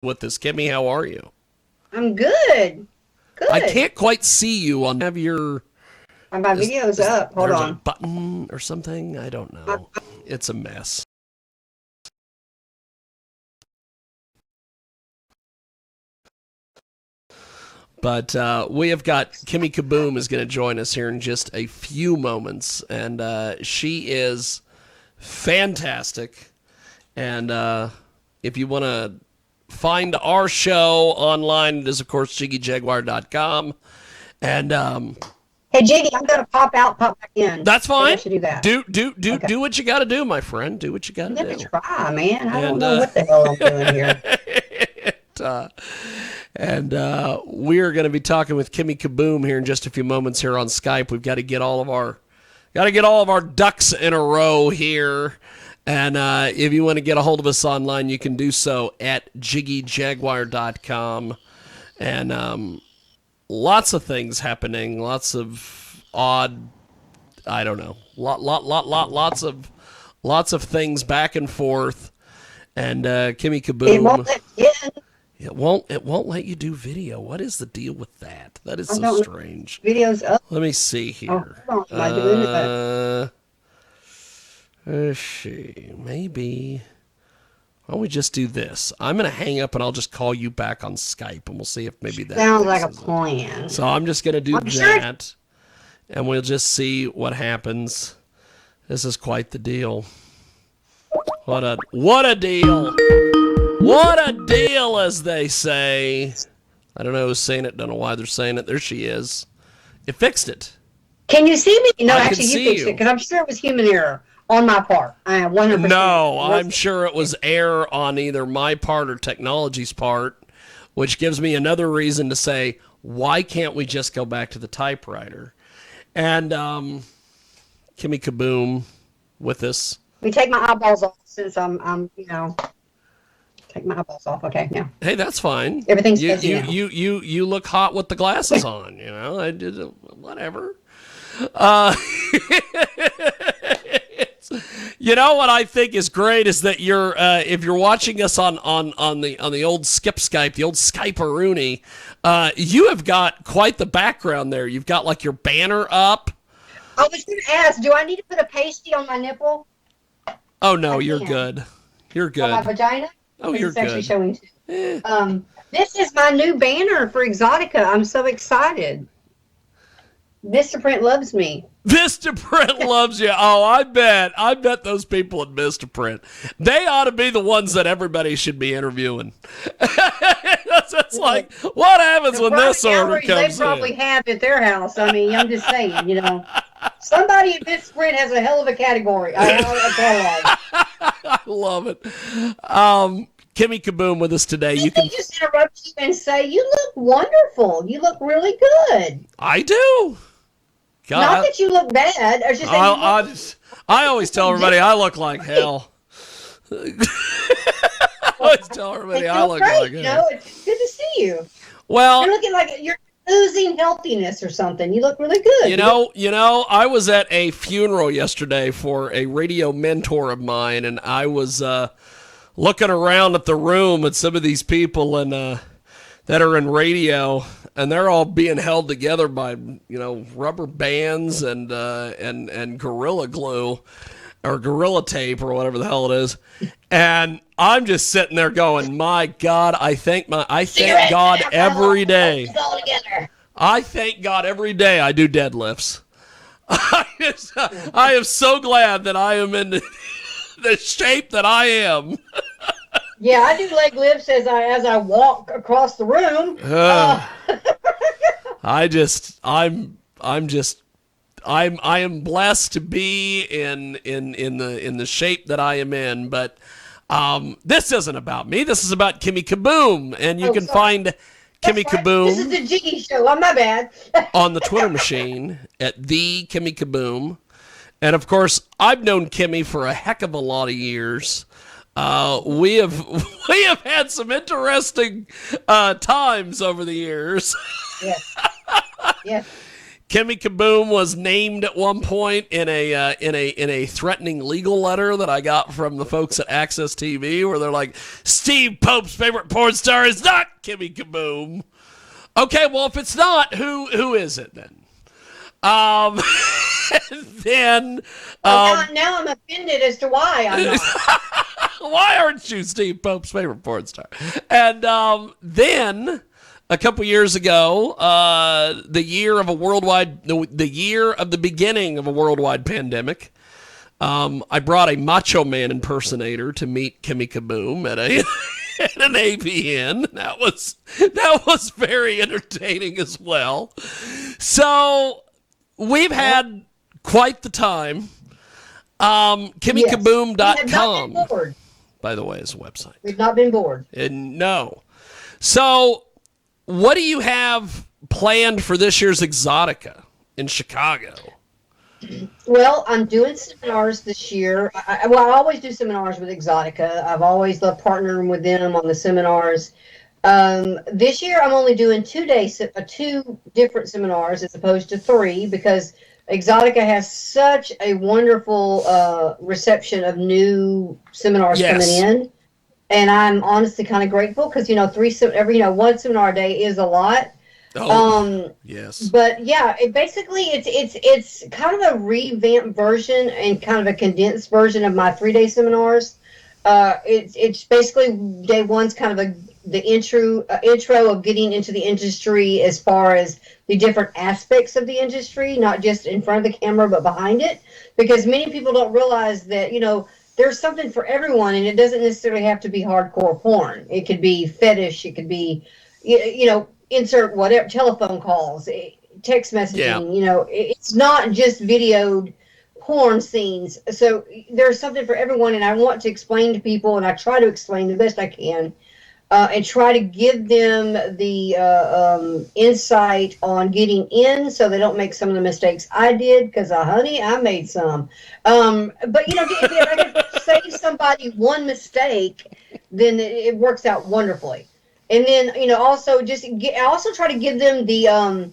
with us. Kimmie, how are you? I'm good. I Good. can't quite see you on have your My video's up. Hold there's a on. button or something. I don't know. It's a mess. But we have got Kimmie Kaboom is going to join us here in just a few moments, and she is fantastic. And if you want to find our show online, it is of course JiggyJaguar.com. And Hey, Jiggy, I'm gonna pop out, pop back in. that's Maybe I fine. should do that. Okay. Do what you got to do, my friend. Do what you got I'm to gonna do. try, man. I don't And know what the hell I'm doing here. uh, and we're going to be talking with Kimmie Kaboom here in just a few moments here on Skype. We've got to get all of our ducks in a row here. And if you want to get a hold of us online, you can do so at JiggyJaguar.com. And lots of things happening, lots of odd, I don't know, lots of things back and forth. And Kimmie It won't Kaboom, let me in. it won't let you do video. What is the deal with that? That is I so don't know. strange. Video's up. Let me see Oh, here. hold on. Am I doing it? Let's see. Maybe. Why don't we just do this? I'm going to hang up and I'll just call you back on Skype and we'll see if maybe that Sounds like a fixes it. plan. So I'm just going to do I'm sure that and we'll just see what happens. This is quite the deal. What a deal. What a deal, as they say. I don't know who's saying it. Don't know why they're saying it. There she is. It fixed it. Can you see me? No, I can actually, you see fixed you. it because I'm sure it was human error on my part. I am 100%. No, I'm sure it was error on either my part or technology's part, which gives me another reason to say, why can't we just go back to the typewriter? And Kimmie Kaboom with us. Let me take my eyeballs off since I'm take my eyeballs off. Okay, now Hey, that's fine. everything's You fuzzy you now. you you you look hot with the glasses on. You know, I did whatever. Uh, you know what I think is great is that you're if you're watching us on the old Skip Skype, the old Skype-a-rooney, you have got quite the background there. You've got like your banner up. I was going to ask, do I need to put a pasty on my nipple? Oh no, I you're can. good. You're On my good. vagina? Oh, Because you're it's actually good. showing too. Eh. This is my new banner for Exotica. I'm so excited. Mr. Print loves me. Mr. Print loves you. Oh, I bet those people at Mr. Print, they ought to be the ones that everybody should be interviewing. It's like, what happens The when private this order galleries comes they probably in? have at their house. I mean, I'm just saying, somebody at Mr. Print has a hell of a category. A catalog. I love it. Kimmie Kaboom with us today. You Let can. me just interrupt you and say, you look wonderful. You look really good. I do. God, Not that you look bad. I just I always tell everybody I look like hell. I always tell everybody you I look look great. like hell. It's good to see you. Well, You're looking like you're oozing healthiness or something. You look really good. You know, I was at a funeral yesterday for a radio mentor of mine, and I was looking around at the room at some of these people and that are in radio, and they're all being held together by rubber bands and gorilla glue or gorilla tape or whatever the hell it is, and I'm just sitting there going, my God, I thank God every day. It's all together. I thank God every day I do deadlifts. I am so glad that I am in the shape that I am. Yeah, I do leg lifts as I walk across the room. I am blessed to be in the shape that I am in, but this isn't about me. This is about Kimmie Kaboom, and you can sorry. find Kimmie That's right. This is Kaboom the Jiggy Show. Oh, my bad. on the Twitter machine at the Kimmie Kaboom. And of course, I've known Kimmie for a heck of a lot of years. We have had some interesting times over the years. Yes. Yes. Kimmie Kaboom was named at one point in a threatening legal letter that I got from the folks at Access TV, where they're like, Steve Pope's favorite porn star is not Kimmie Kaboom. Okay, well, if it's not, who is it then? Then now I'm offended as to why I'm not. Why aren't you Steve Pope's favorite porn star? And then a couple years ago, the year of the beginning of a worldwide pandemic, I brought a Macho Man impersonator to meet Kimmie Kaboom at an AVN. That was very entertaining as well. So we've had quite the time. KimmieKaboom.com, by the way, is a website. We've not been bored. No. So what do you have planned for this year's Exotica in Chicago? Well, I'm doing seminars this year. I always do seminars with Exotica. I've always loved partnering with them on the seminars. This year, I'm only doing 2 different seminars as opposed to 3, because Exotica has such a wonderful reception of new seminars coming in, and I'm honestly kind of grateful because one seminar a day is a lot. Yes. But yeah, it's kind of a revamped version and kind of a condensed version of my 3-day seminars. It's basically day one's kind of the intro of getting into the industry as far as the different aspects of the industry, not just in front of the camera but behind it, because many people don't realize that there's something for everyone, and it doesn't necessarily have to be hardcore porn. It could be fetish, it could be insert whatever, telephone calls, text messaging. Yeah. It's not just videoed porn scenes. So there's something for everyone, and I want to explain to people, and I try to explain the best I can, and try to give them the insight on getting in so they don't make some of the mistakes I did, because, honey, I made some. But, if I can save somebody one mistake, then it works out wonderfully. And then, also I also try to give them the,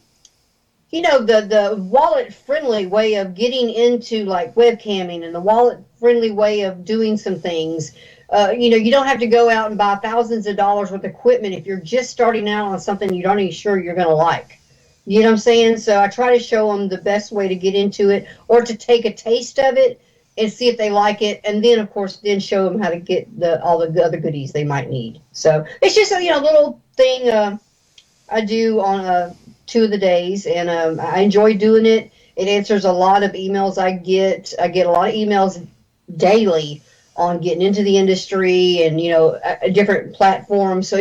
the wallet-friendly way of getting into, like, webcamming, and the wallet-friendly way of doing some things. You don't have to go out and buy thousands of dollars worth of equipment if you're just starting out on something you don't even sure you're going to like. You know what I'm saying? So I try to show them the best way to get into it, or to take a taste of it and see if they like it, and then, of course, show them how to get all the other goodies they might need. So it's just a little thing I do on 2 of the days, and I enjoy doing it. It answers a lot of emails I get. I get a lot of emails daily on getting into the industry and different platforms. So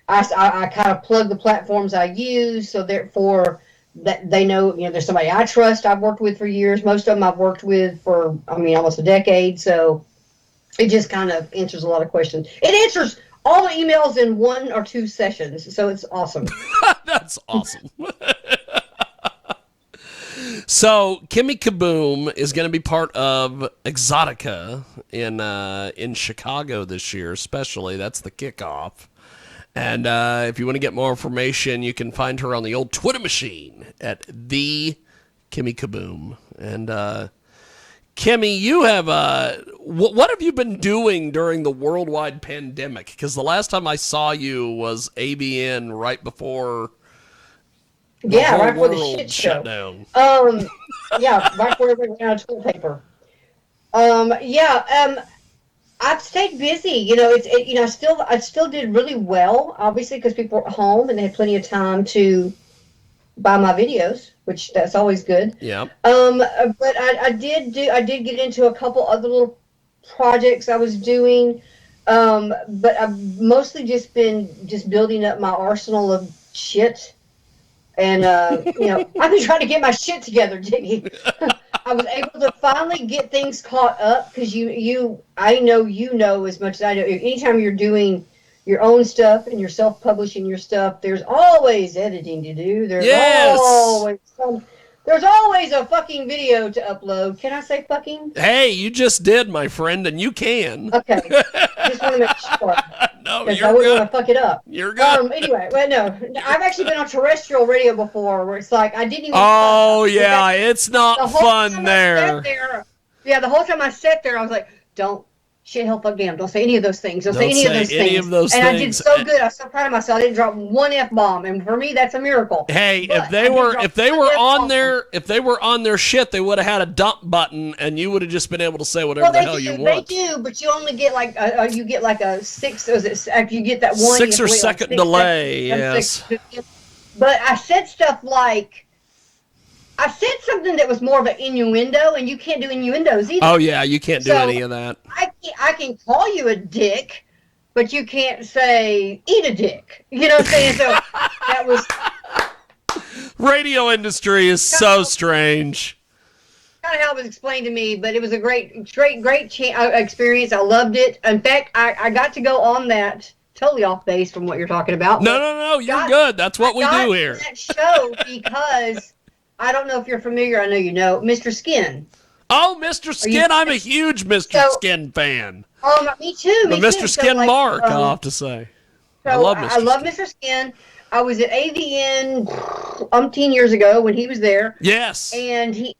I kind of plug the platforms I use, so therefore that they know, there's somebody I trust, I've worked with for years. Most of them I've worked with for, almost a decade. So it just kind of answers a lot of questions. It answers all the emails in 1 or 2 sessions. So it's awesome. That's awesome. So Kimmie Kaboom is going to be part of Exotica in Chicago this year, especially. That's the kickoff. And if you want to get more information, you can find her on the old Twitter machine at the Kimmie Kaboom. And Kimmie, you have what have you been doing during the worldwide pandemic? Because the last time I saw you was ABN right before. Right before the shit show. Down. Right before everybody ran out of toilet paper. I've stayed busy. I still did really well, obviously, because people were at home and they had plenty of time to buy my videos, which that's always good. Yeah. But I did get into a couple other little projects I was doing. But I've mostly just been building up my arsenal of shit. And, I've been trying to get my shit together, Jiggy. I was able to finally get things caught up, because I know as much as I know. Anytime you're doing your own stuff and you're self-publishing your stuff, there's always editing to do. There's always a fucking video to upload. Can I say fucking? Hey, you just did, my friend, and you can. Okay. Just want to make sure. No, because you're I wouldn't good. want to fuck it up. You're good. Anyway, well, no, I've actually been on terrestrial radio before, where it's like I didn't even. Oh, In yeah, fact, it's the not whole fun time I sat there. there, yeah, the whole time I sat there, I was like, don't. Shit, hell, fuck, damn! Don't say any of those things. Don't say Don't any of say those any things. of those And I did things. so good. I was so proud of myself. I didn't drop one f bomb, and for me, that's a miracle. Hey, But if they I did were drop if they one were on F-bomb. their shit, they would have had a dump button, and you would have just been able to say whatever Well, the they hell you do, want. but you only get like you get like a six. Was it after you get that one? You 6 have or to wait like second 6 delay. seconds, Yes. But I said stuff like I said something that was more of an innuendo, and you can't do innuendos either. Oh yeah, you can't do So any of that. I can call you a dick, but you can't say eat a dick. You know what I'm saying? So that was Radio industry is so strange. kind of how it was explained to me, but it was a great experience. I loved it. In fact, I got to go on that, totally off base from what you're talking about. No, you're good. That's what we do here. That show because I don't know if you're familiar. I know you know Mr. Skin. Oh, Mr. Skin, I'm a huge Mr. Skin fan. Me too. The Mr. Skin Mark, I'll have to say. I love Mr. Skin. I was at AVN umpteen years ago when he was there. Yes. And he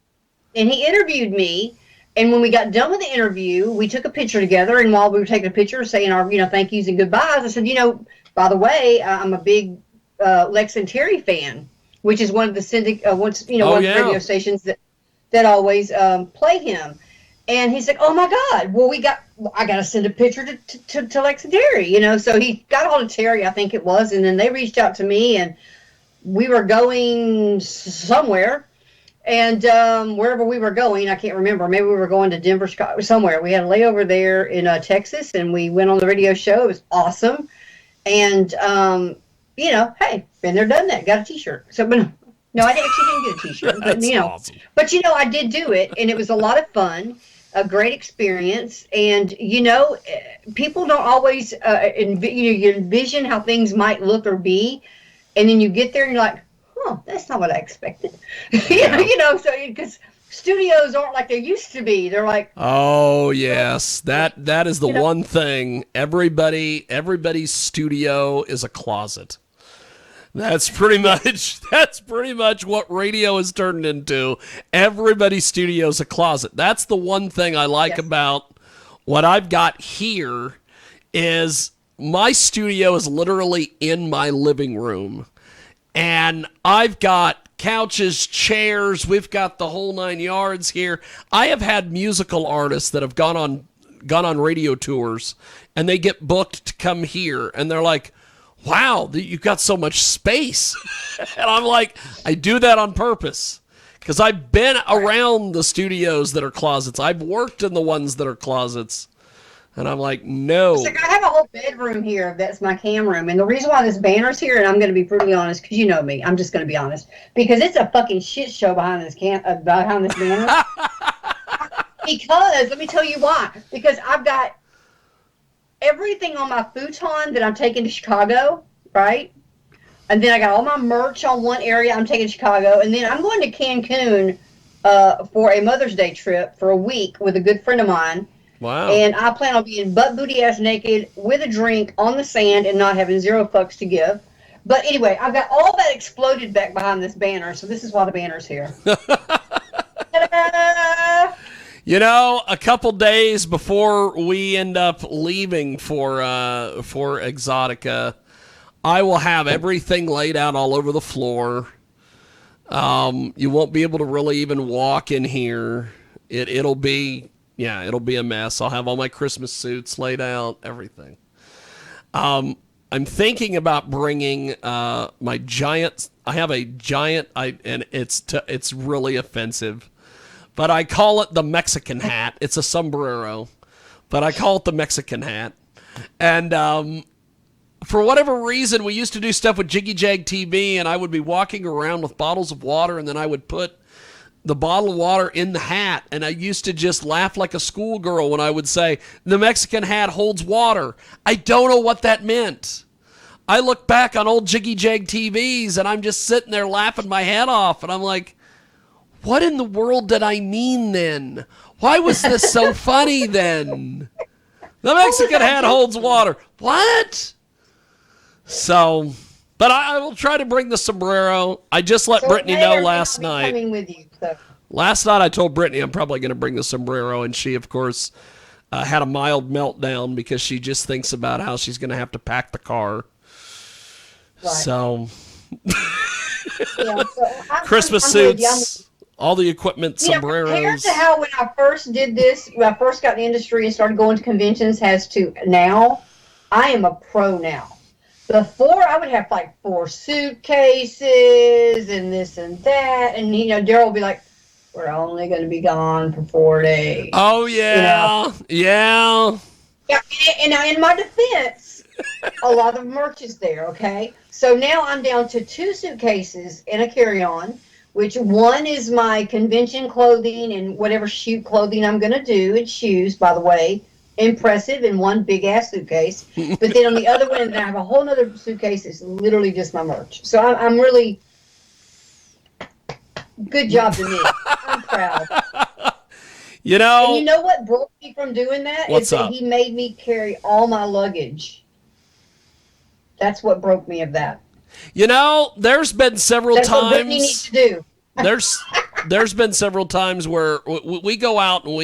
interviewed me. And when we got done with the interview, we took a picture together. And while we were taking a picture, saying our thank yous and goodbyes, I said, by the way, I'm a big Lex and Terry fan, which is one of the one of the radio stations that always play him. And he's like, oh my God, well, I got to send a picture to Lex and Terry, So he got a hold of Terry, I think it was, and then they reached out to me, and we were going somewhere. And wherever we were going, I can't remember. Maybe we were going to Denver, Chicago, somewhere. We had a layover there in Texas, and we went on the radio show. It was awesome. And, hey, been there, done that. Got a T-shirt. So, but no, I actually didn't get a T-shirt. But, awesome. But, I did do it, and it was a lot of fun, a great experience. And, people don't always, you envision how things might look or be, and then you get there and you're like, that's not what I expected. Yeah. So because studios aren't like they used to be. They're like, oh yes, that is the one thing. Everybody's studio is a closet. That's pretty much what radio has turned into. Everybody's studio is a closet. That's the one thing I like about what I've got here is my studio is literally in my living room. And I've got couches, chairs, we've got the whole 9 yards here. I have had musical artists that have gone on radio tours, and they get booked to come here, and they're like, wow, you've got so much space. And I'm like, I do that on purpose, because I've been around the studios that are closets. I've worked in the ones that are closets. And I'm like, no. It's like I have a whole bedroom here that's my cam room. And the reason why this banner's here, and I'm going to be brutally honest, because you know me, I'm just going to be honest, because it's a fucking shit show behind this banner. Because, let me tell you why. Because I've got everything on my futon that I'm taking to Chicago, right? And then I got all my merch on one area I'm taking to Chicago. And then I'm going to Cancun for a Mother's Day trip for a week with a good friend of mine. Wow. And I plan on being butt booty ass naked with a drink on the sand and not having zero fucks to give. But anyway, I've got all that exploded back behind this banner, so this is why the banner's here. A couple days before we end up leaving for Exotica, I will have everything laid out all over the floor. You won't be able to really even walk in here. It'll be a mess. I'll have all my Christmas suits laid out, everything. I'm thinking about bringing my giant. I have a giant, and it's really offensive, but I call it the Mexican hat. It's a sombrero, but I call it the Mexican hat. And for whatever reason, we used to do stuff with Jiggy Jag TV, and I would be walking around with bottles of water, and then I would put the bottle of water in the hat, and I used to just laugh like a schoolgirl when I would say, the Mexican hat holds water. I don't know what that meant. I look back on old Jiggy Jag TVs, and I'm just sitting there laughing my head off, and I'm like, what in the world did I mean then? Why was this so funny then? The Mexican hat holds water. What? So, but I will try to bring the sombrero. I just let Brittany know last night. Coming with you, so. Last night I told Brittany I'm probably going to bring the sombrero, and she, of course, had a mild meltdown because she just thinks about how she's going to have to pack the car. Right. So, Christmas suits, all the equipment, sombreros. Compared to how when I first did this, when I first got in the industry and started going to conventions, as to now, I am a pro now. Before, I would have like 4 suitcases and this and that, and Daryl would be like, "We're only going to be gone for 4 days." Oh yeah, yeah. Yeah, and in my defense, a lot of merch is there. Okay, so now I'm down to 2 suitcases and a carry-on, which one is my convention clothing and whatever shoot clothing I'm going to do, and shoes, by the way. Impressive in one big ass suitcase, but then on the other one, I have a whole other suitcase that's literally just my merch. So I'm really good job to me. I'm proud. And you know what broke me from doing that? What's up? That he made me carry all my luggage. That's what broke me of that. There's been several times. That's what Brittany needs to do. There's been several times where we go out and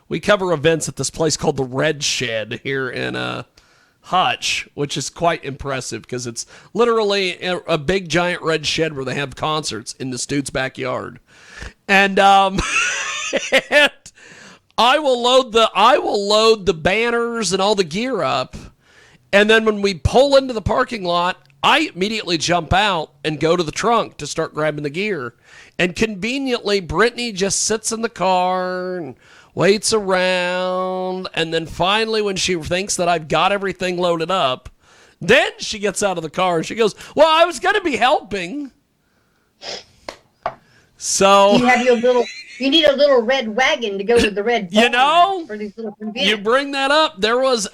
we cover events at this place called the Red Shed here in Hutch, which is quite impressive because it's literally a big giant red shed where they have concerts in this dude's backyard. And and I will load the banners and all the gear up, and then when we pull into the parking lot, I immediately jump out and go to the trunk to start grabbing the gear. And conveniently, Brittany just sits in the car and waits around, and then finally when she thinks that I've got everything loaded up, then she gets out of the car and she goes, "Well, I was going to be helping." So you need a little red wagon to go with the red barn for these little convenience. You bring that up. There is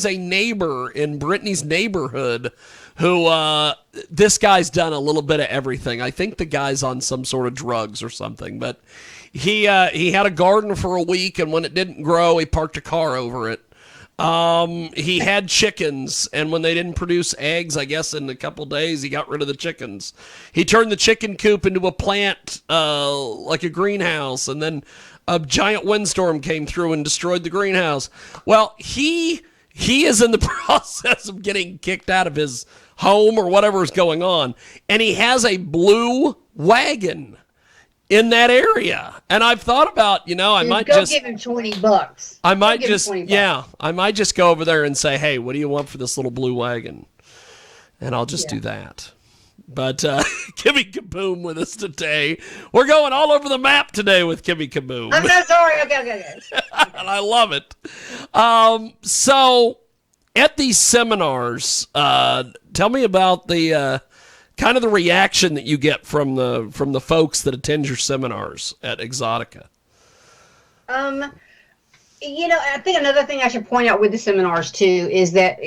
a neighbor in Brittany's neighborhood who this guy's done a little bit of everything. I think the guy's on some sort of drugs or something, but he had a garden for a week, and when it didn't grow, he parked a car over it. He had chickens, and when they didn't produce eggs, I guess in a couple days, he got rid of the chickens. He turned the chicken coop into a plant, like a greenhouse, and then a giant windstorm came through and destroyed the greenhouse. Well, he is in the process of getting kicked out of his home or whatever is going on, and he has a blue wagon in that area. And I've thought about, I might just give him $20. I might just go over there and say, "Hey, what do you want for this little blue wagon?" And I'll just do that. But Kimmie Kaboom with us today. We're going all over the map today with Kimmie Kaboom. I'm so sorry. Okay. And I love it. So at these seminars, tell me about the kind of the reaction that you get from the folks that attend your seminars at Exotica. I think another thing I should point out with the seminars too is that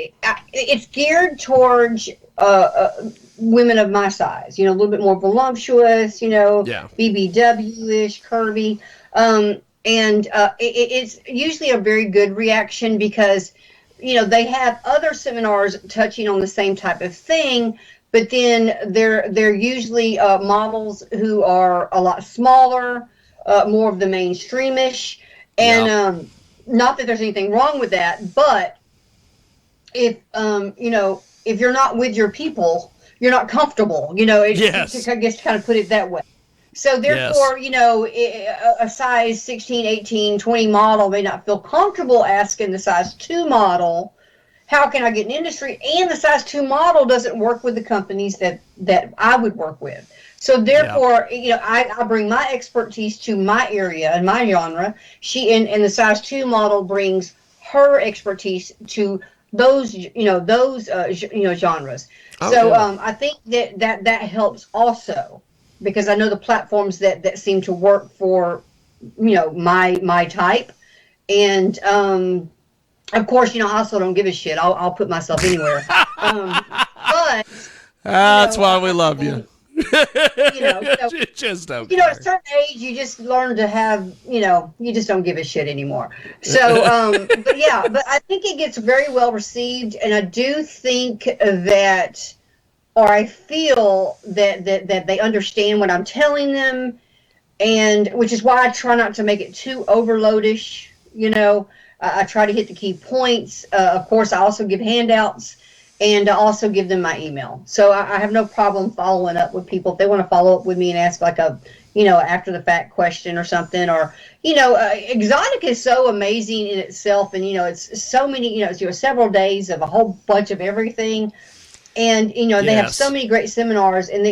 it's geared towards women of my size. A little bit more voluptuous. BBW-ish, curvy, and it's usually a very good reaction because they have other seminars touching on the same type of thing. But then they're usually models who are a lot smaller, more of the mainstreamish, and not that there's anything wrong with that. But if if you're not with your people, you're not comfortable. Yes. I guess to kind of put it that way. So therefore, a size 16, 18, 20 model may not feel comfortable asking the size 2 model, "How can I get an industry?" And the size 2 model doesn't work with the companies that I would work with. So therefore, I bring my expertise to my area and my genre. And the size 2 model brings her expertise to those genres. Okay. So I think that helps also, because I know the platforms that seem to work for my type. And of course, I also don't give a shit. I'll put myself anywhere. But that's why we love you. So, Just don't at a certain age, you just learn to have, you just don't give a shit anymore. So, but I think it gets very well received, and I do think that, or I feel that they understand what I'm telling them, and which is why I try not to make it too overloadish. I try to hit the key points. Of course, I also give handouts, and I also give them my email. So I have no problem following up with people if they want to follow up with me and ask like a after the fact question or something. Or Exotic is so amazing in itself, and it's so many. It's several days of a whole bunch of everything, and they have so many great seminars, and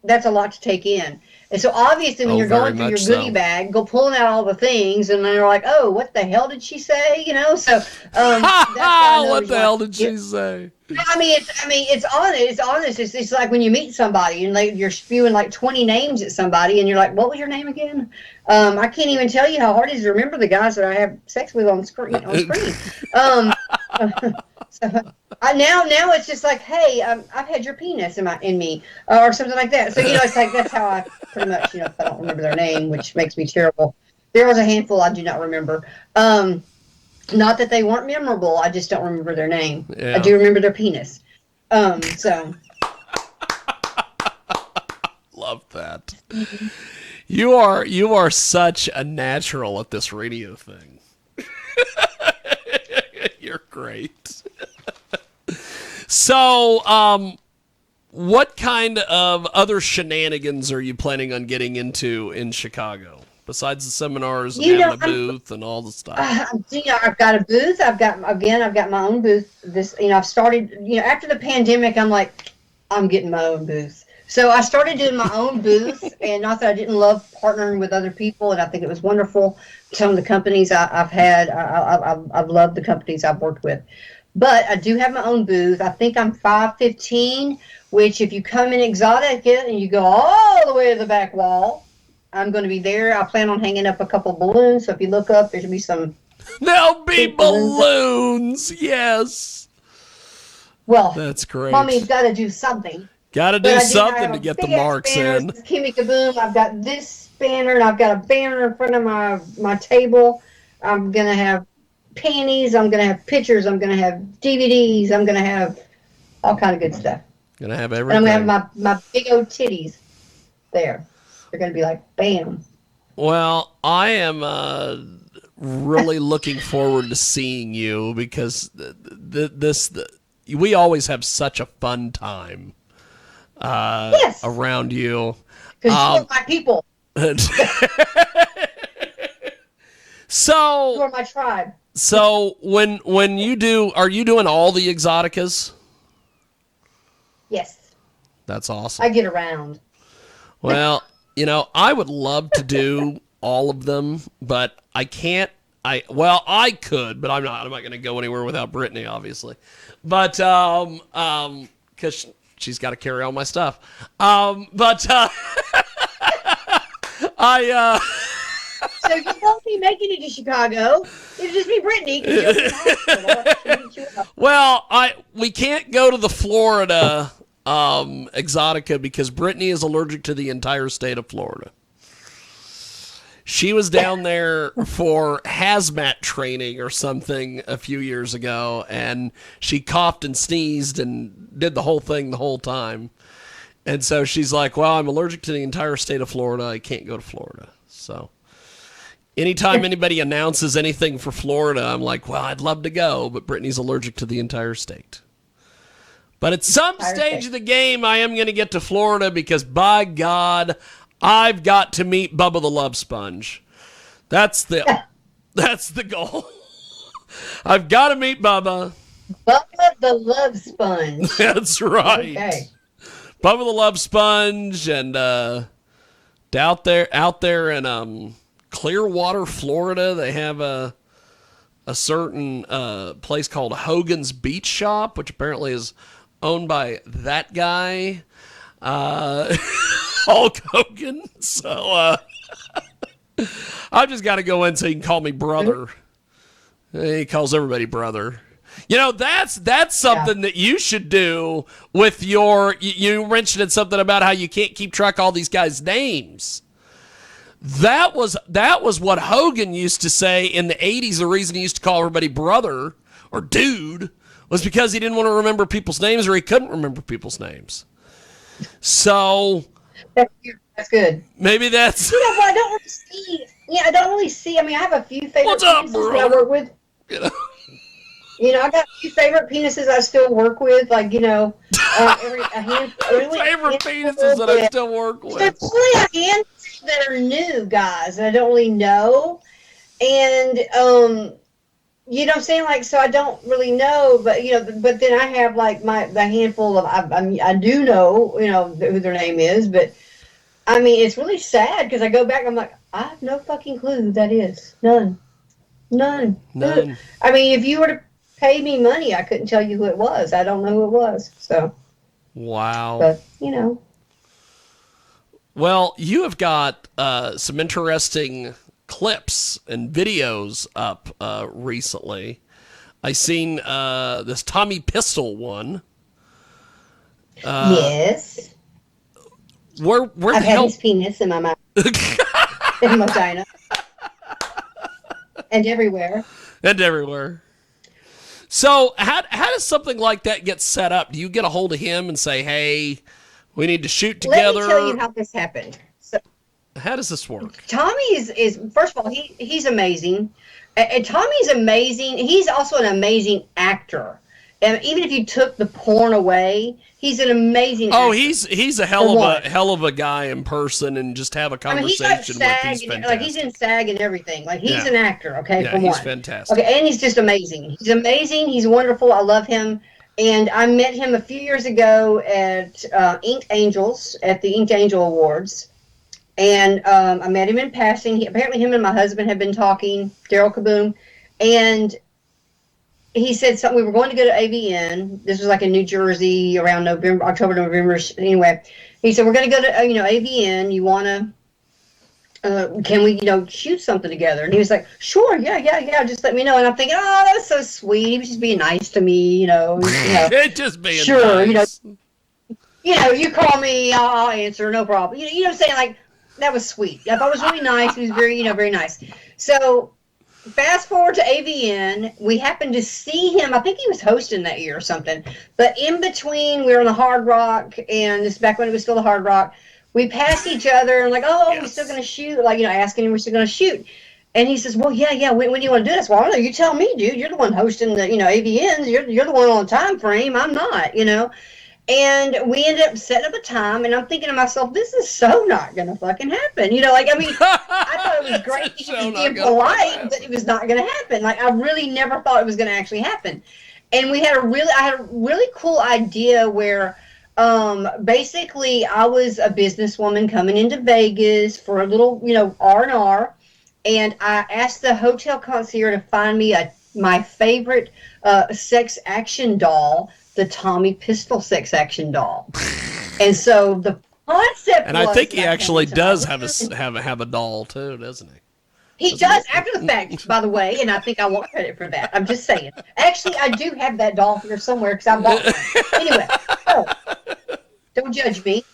that's a lot to take in. And so obviously when you're going through your goodie bag, go pulling out all the things, and then you're like, oh, what the hell did she say? So what the hell did she say? I mean, it's honest. It's honest. It's like when you meet somebody and you're spewing like 20 names at somebody, and you're like, what was your name again? I can't even tell you how hard it is to remember the guys that I have sex with on screen. So now it's just like, hey, I've had your penis in me, or something like that. So it's like that's how I pretty much if I don't remember their name, which makes me terrible. There was a handful I do not remember. Not that they weren't memorable, I just don't remember their name. Yeah. I do remember their penis. So love that. Mm-hmm. You are such a natural at this radio thing. You're great. So, what kind of other shenanigans are you planning on getting into in Chicago? Besides the seminars and having a booth and all the stuff. I've got a booth. I've got my own booth. I've started, after the pandemic, I'm like, I'm getting my own booth. So I started doing my own booth, and not that I didn't love partnering with other people, and I think it was wonderful. Some of the companies I've had, I've loved the companies I've worked with. But I do have my own booth. I think I'm 515, which if you come in Exotic and you go all the way to the back wall, I'm going to be there. I plan on hanging up a couple balloons. So if you look up, there should be some. There'll be balloons. Yes. Well, that's great. Mommy's got to do something. Got to do something to get the marks in. Kimmie Kaboom. I've got this banner, and I've got a banner in front of my table. I'm going to have panties. I'm going to have pictures. I'm going to have DVDs. I'm going to have all kind of good stuff. Going to have everything. And I'm going to have my big old titties there. They're going to be like, bam. Well, I am really looking forward to seeing you because we always have such a fun time around you. Because you're my people. So you're my tribe. So when you do, are you doing all the Exoticas? Yes. That's awesome. I get around. Well, I would love to do all of them, but I can't. I could, but I'm not. I'm not going to go anywhere without Brittany, obviously. But because she's got to carry all my stuff. So you won't be making it to Chicago. It'll just be Brittany. Well, we can't go to the Florida Exotica because Brittany is allergic to the entire state of Florida. She was down there for hazmat training or something a few years ago, and she coughed and sneezed and did the whole thing the whole time. And so she's like, well, I'm allergic to the entire state of Florida. I can't go to Florida. So anytime anybody announces anything for Florida, I'm like, well, I'd love to go, but Brittany's allergic to the entire state. But at some stage of the game, I am going to get to Florida because, by God, I've got to meet Bubba the Love Sponge. That's the goal. I've got to meet Bubba. Bubba the Love Sponge. That's right. Okay. Bubba the Love Sponge, and out there in Clearwater, Florida, they have a certain place called Hogan's Beach Shop, which apparently is owned by that guy, Hulk Hogan. So I've just got to go in so he can call me brother. He calls everybody brother. That's something that you should do with your. You mentioned something about how you can't keep track of all these guys' names. That was what Hogan used to say in the 80s. The reason he used to call everybody brother or dude was because he didn't want to remember people's names, or he couldn't remember people's names. So that's good. Maybe that's. But I don't really see. Yeah, I don't really see. I mean, I have a few favorite What's up, penises bro? that I work with. I got a few favorite penises I still work with. Like, favorite penises that I still work with. There's only a handful that are new guys that I don't really know, and you know what I'm saying? Like, so I don't really know, but but then I have like the handful of I do know who their name is, but I mean it's really sad because I go back, I'm like, I have no fucking clue who that is. None. I mean, if you were to pay me money, I couldn't tell you who it was. I don't know who it was. So. Wow. But Well, you have got some interesting clips and videos up recently. I seen this Tommy Pistol one. Yes. Where I've the had hell? his penis in my mouth, in my vagina, and everywhere. So how does something like that get set up? Do you get a hold of him and say, "Hey, we need to shoot together"? Let me tell you how this happened. So, how does this work? Tommy is first of all, he's amazing. And Tommy's amazing. He's also an amazing actor. And even if you took the porn away, he's an amazing actor. He's a hell of a guy in person, and just have a conversation he's like with. He's SAG, fantastic. like he's in SAG and everything. Like he's an actor. Okay, yeah, for he's one. fantastic. Okay, and he's just amazing. He's amazing. He's wonderful. I love him. And I met him a few years ago at Inked Angels at the Inked Angel Awards. And I met him in passing. Apparently him and my husband had been talking, Daryl Kaboom. And he said something. We were going to go to AVN. This was like in New Jersey around October, November. Anyway, he said, we're going to go to, AVN. You want to, can we, shoot something together? And he was like, sure, yeah. Just let me know. And I'm thinking, oh, that was so sweet. He was just being nice to me, just being sure, nice. You call me, I'll answer, no problem. You know what I'm saying? Like, that was sweet. I thought it was really nice. He was very, very nice. So, fast forward to AVN, we happened to see him. I think he was hosting that year or something. But in between, we were on the Hard Rock, and this is back when it was still the Hard Rock. We passed each other and like, oh, we're still going to shoot. Like, asking him, we're still going to shoot. And he says, well, yeah. When do you want to do this? Well, I don't know. You tell me, dude. You're the one hosting the, AVNs. You're the one on the time frame. I'm not, And we ended up setting up a time, and I'm thinking to myself, this is so not going to fucking happen. I thought it was great he was being polite, but it was not going to happen. Like, I really never thought it was going to actually happen. And I had a really cool idea where basically I was a businesswoman coming into Vegas for a little, R&R, and I asked the hotel concierge to find me my favorite sex action doll, the Tommy Pistol sex action doll. And so the concept I think he actually does have a doll too, doesn't he? He does after the fact, by the way, and I think I want credit for that. I'm just saying. Actually, I do have that doll here somewhere because I bought one. Anyway, don't judge me.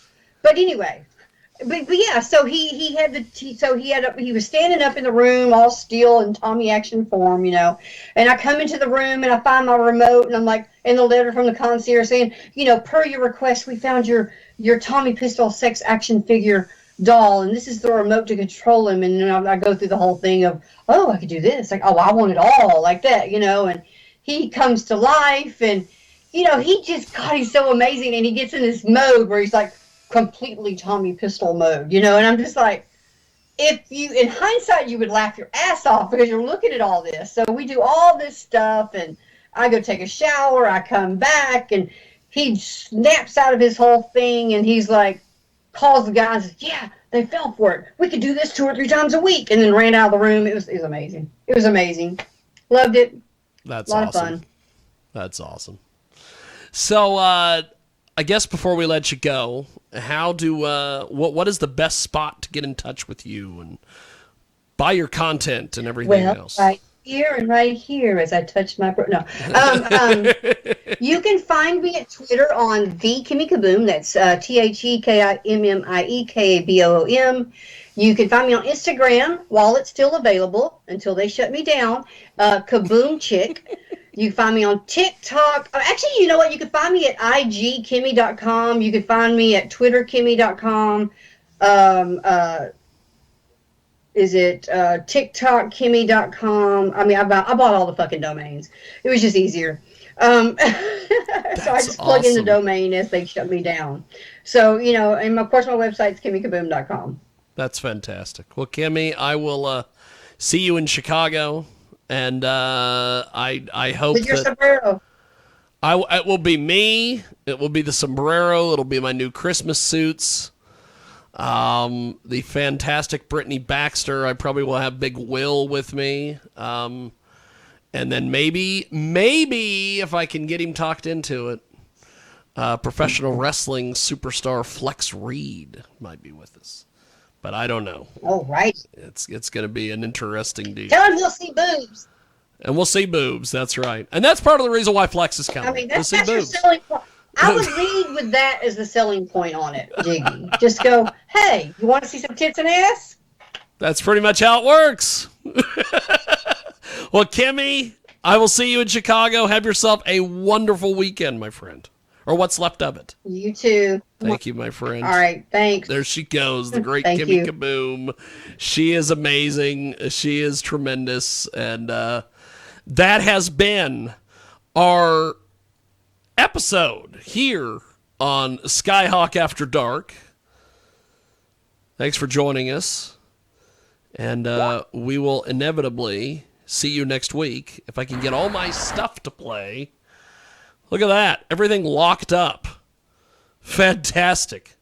But anyway, but yeah. So he was standing up in the room, all steel and Tommy action form, And I come into the room and I find my remote, and I'm like, and the letter from the concierge saying, per your request, we found your Tommy Pistol sex action figure doll, and this is the remote to control him. And then I go through the whole thing of, oh, I could do this, like, oh, I want it all, like that, and he comes to life, and he's so amazing, and he gets in this mode where he's like completely Tommy Pistol mode, and I'm just like, in hindsight, you would laugh your ass off because you're looking at all this. So we do all this stuff, and I go take a shower, I come back, and he snaps out of his whole thing, and he's like, calls the guys, yeah, they fell for it. We could do this 2 or 3 times a week, and then ran out of the room. It was amazing. It was amazing. Loved it. That's a lot awesome. of fun. That's awesome. So, I guess before we let you go, what is the best spot to get in touch with you and buy your content and everything else? Right. here and right here as I touch my no. You can find me at Twitter on the Kimmie Kaboom. That's TheKimmie Kaboom. You can find me on Instagram while it's still available until they shut me down. Kaboom Chick. You can find me on TikTok. Actually, you know what? You can find me at igkimmie.com. You can find me at twitterkimmie.com. Um, uh, is it TikTokKimmie.com? I mean, I bought all the fucking domains. It was just easier. So I just plug in the domain as they shut me down. So, and of course my website's KimmieKaboom.com. That's fantastic. Well, Kimmie, I will see you in Chicago, and I hope with your sombrero. It will be me. It will be the sombrero. It'll be my new Christmas suits. The fantastic Brittany Baxter. I probably will have Big Will with me. And then maybe if I can get him talked into it, professional wrestling superstar Flex Reed might be with us. But I don't know. Oh, right. It's going to be an interesting deal. Tell him we'll see boobs. And we'll see boobs. That's right. And that's part of the reason why Flex is coming. I mean, that's your selling point. I would lead with that as the selling point on it, Jiggy. Just go, hey, you want to see some tits and ass? That's pretty much how it works. Well, Kimmie, I will see you in Chicago. Have yourself a wonderful weekend, my friend. Or what's left of it. You too. Thank you, my friend. All right, thanks. There she goes, the great Thank Kimmie you. Kaboom. She is amazing. She is tremendous. And that has been our episode here on Skyhawk After Dark. Thanks for joining us. And we will inevitably see you next week if I can get all my stuff to play. Look at that. Everything locked up. Fantastic.